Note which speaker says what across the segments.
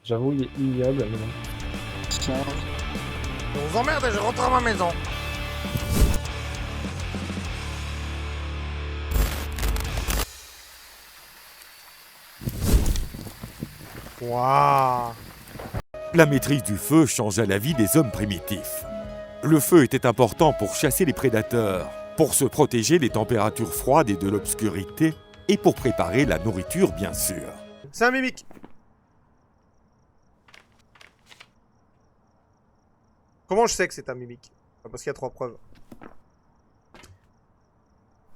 Speaker 1: J'avoue, il est ignoble, mais bon.
Speaker 2: On vous emmerde et je rentre à ma maison. Waouh.
Speaker 3: La maîtrise du feu changea la vie des hommes primitifs. Le feu était important pour chasser les prédateurs, pour se protéger des températures froides et de l'obscurité, et pour préparer la nourriture, bien sûr.
Speaker 2: C'est un mimique. Comment je sais que c'est un mimique? Parce qu'il y a 3 preuves.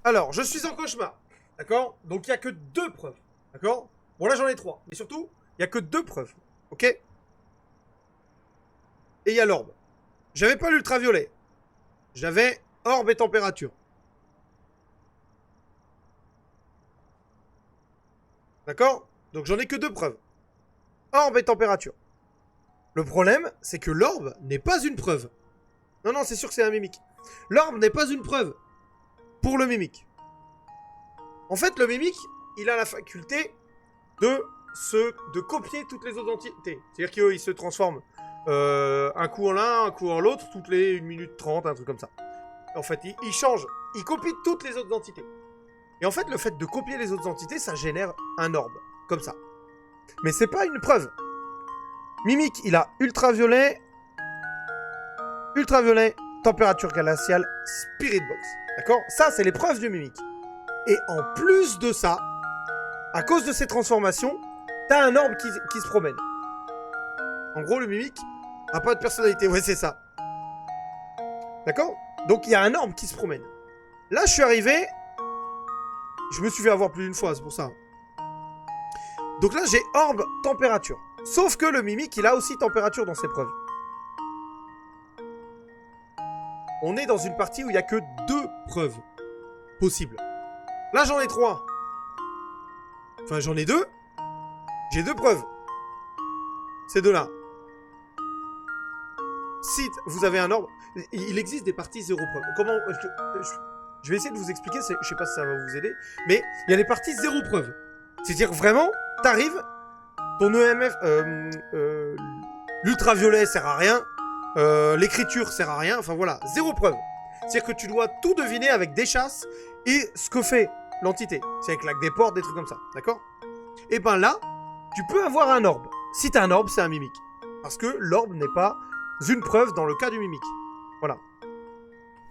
Speaker 2: Alors, je suis en cauchemar. D'accord? Donc il n'y a que 2 preuves. D'accord? Bon là j'en ai 3. Mais surtout, il n'y a que 2 preuves. Ok? Et il y a l'orbe. J'avais pas l'ultraviolet. J'avais orbe et température. D'accord? Donc j'en ai que 2 preuves. Orbe et température. Le problème, c'est que l'orbe n'est pas une preuve. Non, non, c'est sûr que c'est un mimique. L'orbe n'est pas une preuve pour le mimique. En fait, le mimique, il a la faculté de copier toutes les autres entités. C'est-à-dire qu'il se transforme un coup en l'un, un coup en l'autre, toutes les 1 minute 30, un truc comme ça. En fait, il change, il copie toutes les autres entités. Et en fait, le fait de copier les autres entités, ça génère un orbe, comme ça. Mais c'est pas une preuve. Mimique, il a ultraviolet, température glaciale, spirit box. D'accord? Ça, c'est les preuves du mimique. Et en plus de ça, à cause de ces transformations, t'as un orbe qui se promène. En gros, le mimique a pas de personnalité. Ouais, c'est ça. D'accord? Donc, il y a un orbe qui se promène. Là, je suis arrivé. Je me suis fait avoir plus d'une fois, c'est pour ça. Donc là, j'ai orbe, température. Sauf que le mimique, il a aussi température dans ses preuves. On est dans une partie où il n'y a que 2 preuves possibles. Là, j'en ai 3. Enfin, j'en ai 2. J'ai 2 preuves. Ces 2-là. Si vous avez un orbe... Il existe des parties 0 preuve. Comment... Je vais essayer de vous expliquer, je sais pas si ça va vous aider. Mais il y a des parties 0 preuve. C'est-à-dire vraiment, t'arrives... Ton EMF, l'ultraviolet sert à rien, l'écriture sert à rien, enfin voilà, 0 preuve. C'est-à-dire que tu dois tout deviner avec des chasses et ce que fait l'entité. C'est avec la des portes, des trucs comme ça, d'accord? Et ben là, tu peux avoir un orbe. Si t'as un orbe, c'est un mimique. Parce que l'orbe n'est pas une preuve dans le cas du mimique. Voilà.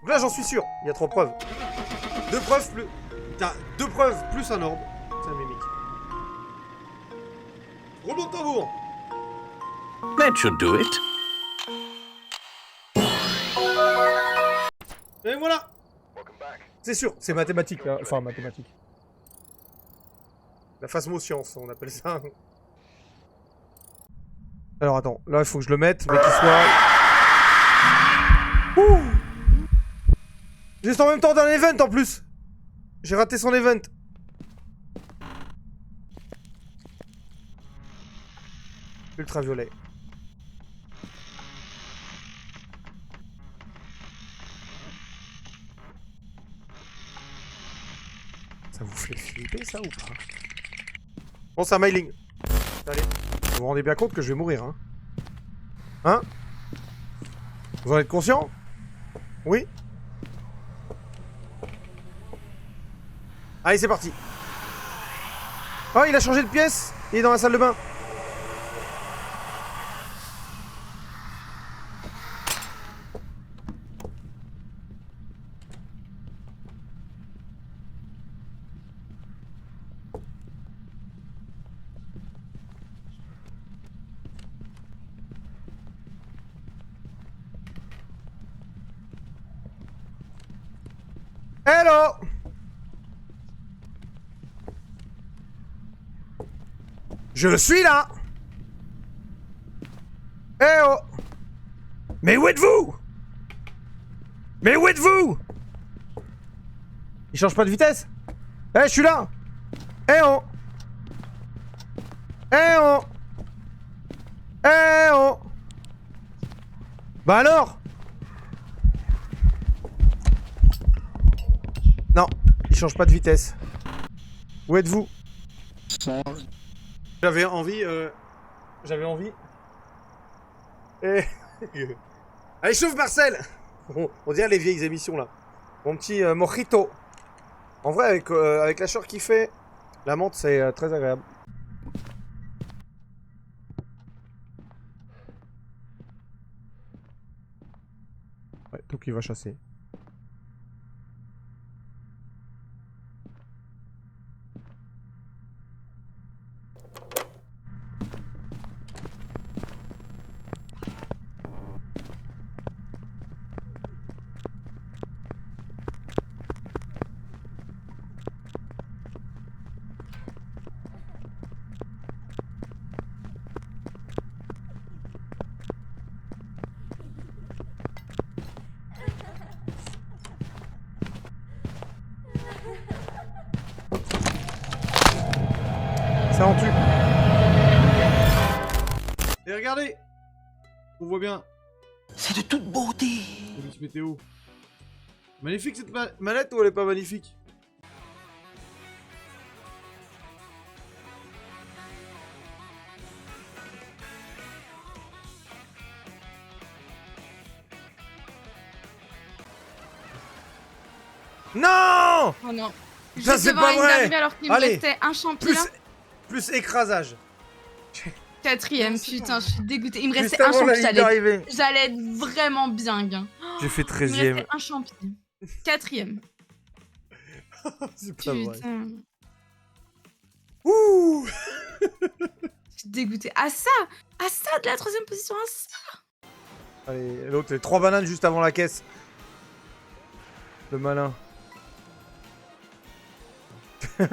Speaker 2: Donc là, j'en suis sûr, il y a 3 preuves. 2 preuves plus... T'as 2 preuves plus un orbe, c'est un mimique. Roulement de tambour.
Speaker 4: That should do it.
Speaker 2: Et voilà. C'est sûr, c'est mathématique, hein. Enfin mathématique. La phasmoscience, on appelle ça. Alors attends, là il faut que je le mette, mais qu'il soit... Ouh. Juste en même temps d'un event en plus. J'ai raté son event. Ultraviolet. Ça vous fait flipper ça ou pas? Bon, c'est un mailing. Allez. Vous vous rendez bien compte que je vais mourir, hein? Hein? Vous en êtes conscient? Oui? Allez, c'est parti. Oh, il a changé de pièce. Il est dans la salle de bain. Hello! Je suis là! Eh oh! Mais où êtes-vous? Mais où êtes-vous? Il change pas de vitesse? Eh, je suis là! Eh oh! Eh oh! Eh oh! Bah alors? Non, il change pas de vitesse. Où êtes-vous? J'avais envie, j'avais envie. Et... Allez, chauffe Marcel. On dirait les vieilles émissions là. Mon petit mojito. En vrai, avec la chaleur qu'il fait, la menthe c'est très agréable. Ouais, donc il va chasser. Ça en tue. Et regardez, on voit bien.
Speaker 4: C'est de toute beauté.
Speaker 2: Police météo. Magnifique cette manette ou elle est pas magnifique? Non!
Speaker 5: Oh non.
Speaker 2: Ça,
Speaker 5: Juste
Speaker 2: c'est
Speaker 5: devant
Speaker 2: pas
Speaker 5: la ligne
Speaker 2: vrai.
Speaker 5: d'arrivée alors qu'il me
Speaker 2: Allez.
Speaker 5: restait un champignon.
Speaker 2: Plus écrasage.
Speaker 5: Quatrième,
Speaker 2: Non, c'est
Speaker 5: putain, je suis dégoûtée. Il me
Speaker 2: Juste
Speaker 5: restait un
Speaker 2: avant la
Speaker 5: champignon.
Speaker 2: ligne d'arrivée.
Speaker 5: J'allais être vraiment bien, gars.
Speaker 2: J'ai fait
Speaker 5: Il me
Speaker 2: 13ème.
Speaker 5: restait un champignon. Quatrième.
Speaker 2: C'est pas vrai.
Speaker 5: Putain.
Speaker 2: Ouh!
Speaker 5: Je suis dégoûtée. Ah ça de la troisième position, à ça.
Speaker 2: Allez, l'autre, les 3 bananes juste avant la caisse. Le malin. Je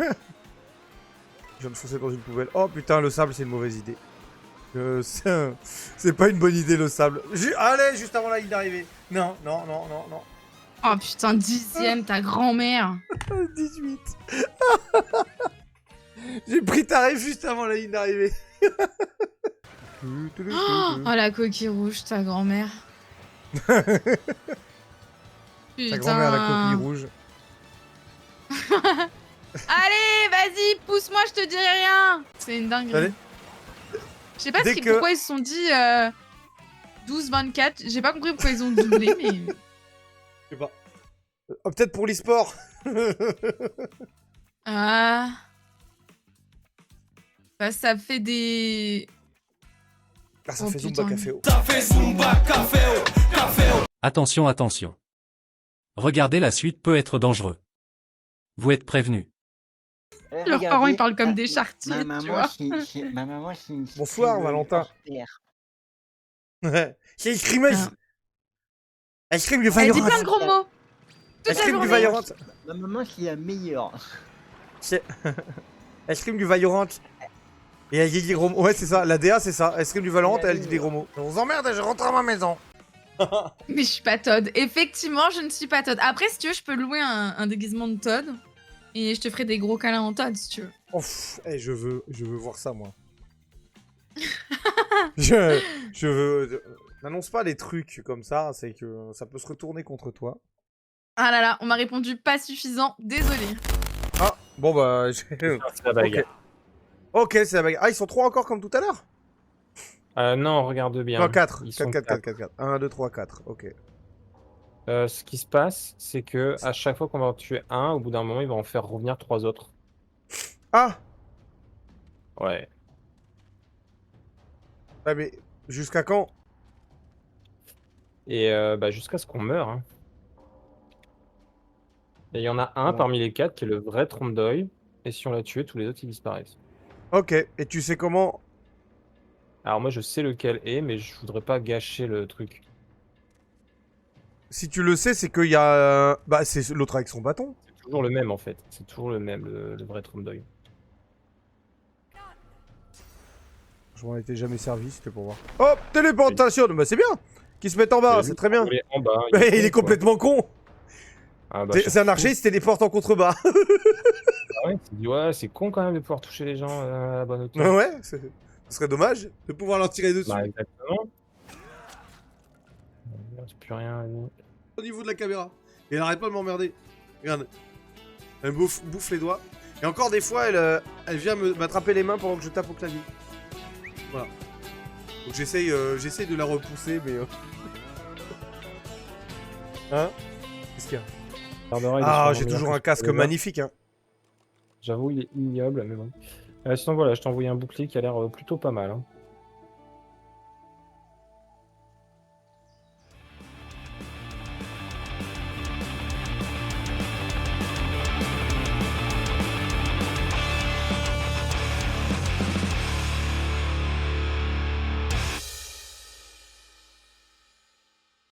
Speaker 2: viens de foncer dans une poubelle. Oh putain, le sable, c'est une mauvaise idée. C'est pas une bonne idée, le sable. Allez, juste avant la ligne d'arrivée. Non, non, non, non, non.
Speaker 5: Oh putain, 10ème, ta grand-mère.
Speaker 2: 18. J'ai pris tarif juste avant la ligne d'arrivée.
Speaker 5: Oh la coquille rouge, ta grand-mère.
Speaker 2: Ta
Speaker 5: Putain.
Speaker 2: grand-mère, la coquille rouge.
Speaker 5: Allez, vas-y, pousse-moi, je te dirai rien. C'est une dinguerie.
Speaker 2: Allez.
Speaker 5: Je sais pas
Speaker 2: Dès que-
Speaker 5: pourquoi ils se sont dit 12-24. J'ai pas compris pourquoi ils ont doublé, mais...
Speaker 2: Je sais pas. Oh, peut-être pour l'e-sport.
Speaker 5: Ah... Bah, ça fait des...
Speaker 2: Ah, ça
Speaker 5: Oh,
Speaker 2: fait
Speaker 5: putain.
Speaker 2: Zumba Café.
Speaker 6: Attention, attention. Regarder la suite peut être dangereux. Vous êtes prévenus.
Speaker 5: Leurs parents, ils parlent comme des chartiers,
Speaker 7: Ma
Speaker 5: tu
Speaker 7: maman,
Speaker 5: vois.
Speaker 7: ma maman,
Speaker 2: Bonsoir, Valentin. Ouais. C'est Escrimeuse. Escrime du
Speaker 5: Elle dit
Speaker 2: Vaillorant.
Speaker 5: plein de gros mots. Toute la
Speaker 2: Escrime du
Speaker 5: journée.
Speaker 2: Vaillorant.
Speaker 7: Ma maman, c'est la meilleure.
Speaker 2: Escrime du Vaillorant. Et elle dit des gros mots. Ouais, c'est ça. La DA, c'est ça. Escrime du Valorant et elle dit des gros mots. On s'emmerde, je rentre à ma maison.
Speaker 5: Mais je suis pas Todd. Effectivement, je ne suis pas Todd. Après, si tu veux, je peux louer un déguisement de Todd. Et je te ferai des gros câlins en Todd, si tu veux.
Speaker 2: Oh, je veux voir ça, moi. je veux... N'annonce pas les trucs comme ça, c'est que ça peut se retourner contre toi.
Speaker 5: Ah là là, on m'a répondu pas suffisant. Désolé.
Speaker 2: Ah, bon bah...
Speaker 1: C'est la bagarre.
Speaker 2: Ok, c'est la bagarre. Ah, ils sont 3 encore comme tout à l'heure?
Speaker 1: Non, regarde bien.
Speaker 2: Non, 4.
Speaker 1: Ils
Speaker 2: 4,
Speaker 1: sont
Speaker 2: 4,
Speaker 1: quatre.
Speaker 2: 4, 4, 4. 1, 2, 3, 4. Ok.
Speaker 1: Ce qui se passe, c'est que à chaque fois qu'on va en tuer un, au bout d'un moment, il va en faire revenir 3 autres.
Speaker 2: Ah!
Speaker 1: Ouais.
Speaker 2: Ah, mais jusqu'à quand?
Speaker 1: Et bah, jusqu'à ce qu'on meure. Hein. Et il y en a un
Speaker 2: Bon.
Speaker 1: parmi les 4 qui est le vrai trompe d'œil. Et si on l'a tué, tous les autres ils disparaissent.
Speaker 2: Ok, et tu sais comment?
Speaker 1: Alors moi je sais lequel est, mais je voudrais pas gâcher le truc.
Speaker 2: Si tu le sais, c'est qu'il y a... Bah, c'est l'autre avec son bâton.
Speaker 1: C'est toujours le même en fait. C'est toujours le même, le vrai trompe d'œil.
Speaker 2: Je m'en étais jamais servi, c'était pour voir. Hop, téléportation! Bah, c'est bien! Qui se met en bas,
Speaker 1: Et
Speaker 2: c'est
Speaker 1: lui,
Speaker 2: très bien.
Speaker 1: il est en bas,
Speaker 2: Mais il est
Speaker 1: con, quoi.
Speaker 2: complètement con!
Speaker 1: Ah, bah,
Speaker 2: C'est un archer, il se téléporte en contrebas.
Speaker 1: Ah ouais, il s'est dit, ouais, c'est con quand même de pouvoir toucher les gens à la bonne hauteur.
Speaker 2: Ouais, ce serait dommage de pouvoir leur tirer dessus.
Speaker 1: Bah, exactement. J'ai plus rien. Lui.
Speaker 2: Au niveau de la caméra. Et elle arrête pas de m'emmerder. Regarde. Elle me bouffe les doigts. Et encore des fois, elle vient m'attraper les mains pendant que je tape au clavier. Voilà. Donc j'essaye de la repousser, mais... Hein? Qu'est-ce qu'il y a?
Speaker 1: Garderai, il est
Speaker 2: Ah,
Speaker 1: sûrement
Speaker 2: j'ai
Speaker 1: meilleur
Speaker 2: toujours
Speaker 1: que
Speaker 2: un
Speaker 1: ce que
Speaker 2: casque
Speaker 1: j'avais.
Speaker 2: magnifique, hein.
Speaker 1: J'avoue, il est ignoble, mais bon. Sinon, voilà, je t'ai envoyé un bouclier qui a l'air plutôt pas mal. Hein.